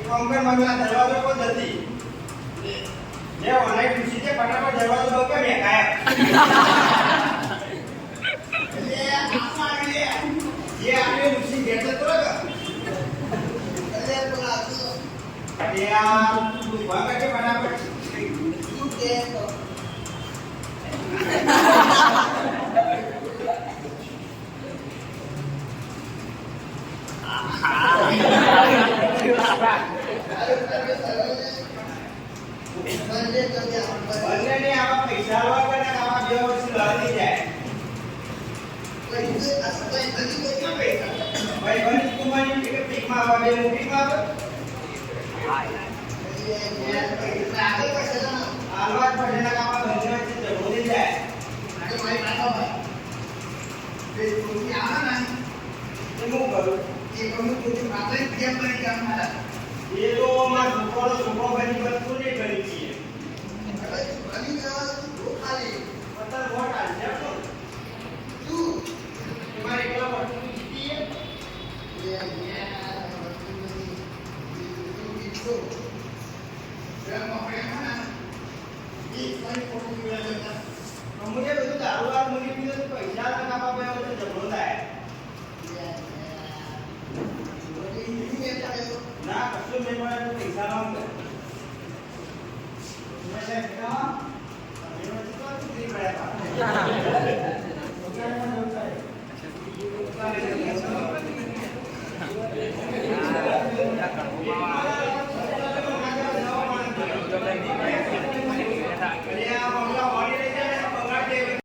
કોમ્પેર માં દરવાજો કોઈ જતી જે ઓનલાઈન ખુશી છે ફટાફટ દરવાજો બંધ કર મે કાય એટલે આપા લે જે આને ખુશી બેઠો તો એટલે બોલા અરે યાર તું બંધ કે ફટાફટ તું કે તો બંને આવા પૈસા આવા કે આવા બે વર્ષ લાવી જાય ભાઈ બની કુમારી કે પીકમાં આવા બે મૂકીમાં આવે આગળ પડે આલવા પડે ના કામા બંને છે તો બોલી જાય આગળ મારી પાછો ભાઈ તે કોઈ આવા ના એ હું કરું એ કમુ કોઈ માત્ર કેમ કરી કામ મારા એ તો માર છોકરો બની બધું નહીં કરી છે બની જવા તો ખાલી પતર વોટ આલ છે તો તું તમારે એકલા વોટ જીતી એ मुझे બધું દારૂ વાર મુની પીધો તો પૈસા ના કાપા પડ્યો તો ઝઘડો થાય ના કશું મેં પણ પૈસા ના